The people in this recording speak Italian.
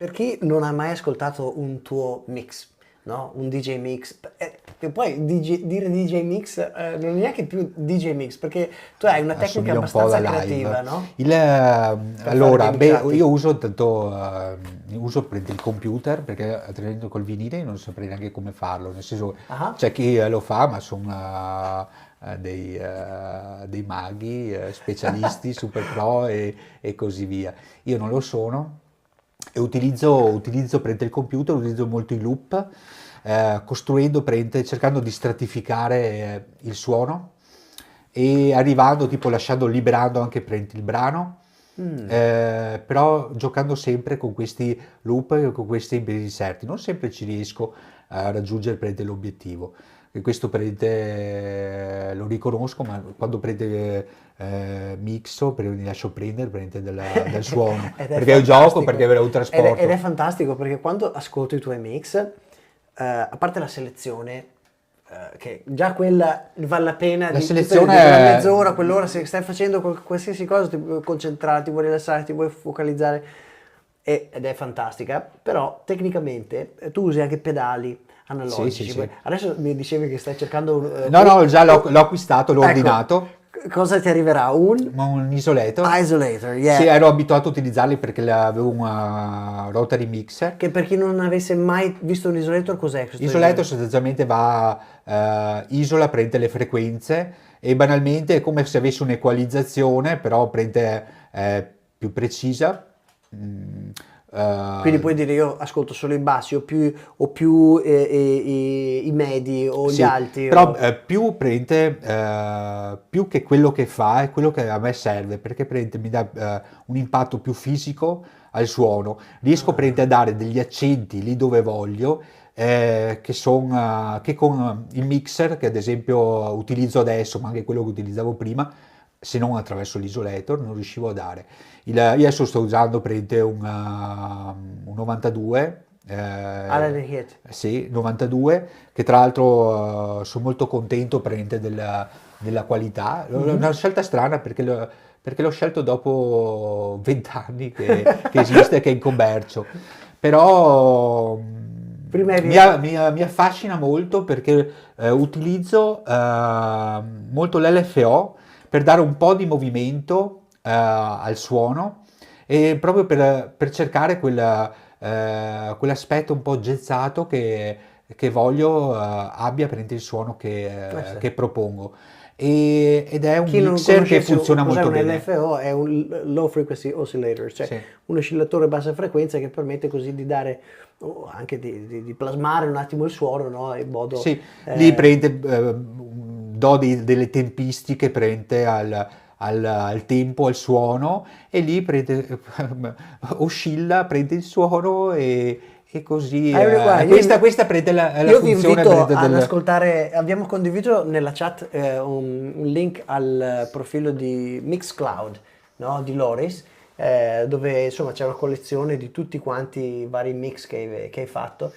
Per chi non ha mai ascoltato un tuo mix, no? Un DJ mix, e poi dire DJ mix non è neanche più DJ mix, perché tu hai una tecnica Assomiglia un po' abbastanza alla live. creativa, no? Per fare dei Allora, beh, mixati. io uso tanto, uso per il computer perché altrimenti col vinile non saprei neanche come farlo, nel senso Ah, c'è chi lo fa, ma sono dei maghi, specialisti, super pro e così via. Io non lo sono e utilizzo per il computer, utilizzo molto i loop, costruendo, cercando di stratificare il suono e arrivando, tipo lasciando, liberando anche il brano, però giocando sempre con questi loop e con questi inserti. Non sempre ci riesco a raggiungere l'obiettivo. E questo lo riconosco, ma quando mixo, mi lascio prendere dal suono, ed è perché io gioco, perché fantastico. avevo un Ed è trasporto. fantastico perché quando ascolto i tuoi mix, a parte la selezione, che già quella vale la pena La di quella selezione mezz'ora, quell'ora, se stai facendo qualsiasi cosa, ti vuoi concentrare, ti vuoi rilassare, ti vuoi focalizzare, ed è fantastica, però tecnicamente tu usi anche pedali sì, sì, analogici. sì. Adesso mi dicevi che stai cercando No, no, già l'ho acquistato, l'ho ecco, ordinato, cosa ti arriverà? Un ma un isolator. isolator, Sì, yeah. ero abituato a utilizzarli perché avevo una rotary mixer. Che per chi non avesse mai visto un isolator, cos'è questo Isolator isolator? sostanzialmente isola, prende le frequenze e banalmente è come se avesse un'equalizzazione, però prende più precisa. Mm, Quindi eh, puoi dire io ascolto solo i bassi o più i medi o gli Sì, alti. però più che quello che fa è quello che a me serve, perché mi dà un impatto più fisico al suono. Riesco a dare degli accenti lì dove voglio, che con il mixer, che ad esempio utilizzo adesso, ma anche quello che utilizzavo prima, se non attraverso l'isolator, non riuscivo a dare. Io adesso sto usando un 92, Allen Hit. sì, 92, che tra l'altro sono molto contento della qualità. È una scelta strana perché l'ho scelto dopo 20 anni che esiste, che è in commercio. Però Prima eri... mi affascina molto perché utilizzo molto l'LFO per dare un po' di movimento al suono e proprio per cercare quell'aspetto un po' jazzato che voglio abbia per il suono sì. che propongo. Ed è un Chi non mixer che conoscesse funziona cos'è molto un bene. LFO è un low frequency oscillator, cioè Sì. un oscillatore a bassa frequenza che permette così di dare, anche di plasmare un attimo il suono, no? In modo... Sì, lì eh, do delle tempistiche al tempo, al suono e lì oscilla, prende il suono e così. guarda, Questa prende la io vi funzione invito prende ad ascoltare, abbiamo condiviso nella chat un link al profilo di Mixcloud, no, di Loris, dove insomma c'è una collezione di tutti quanti i vari mix che hai fatto.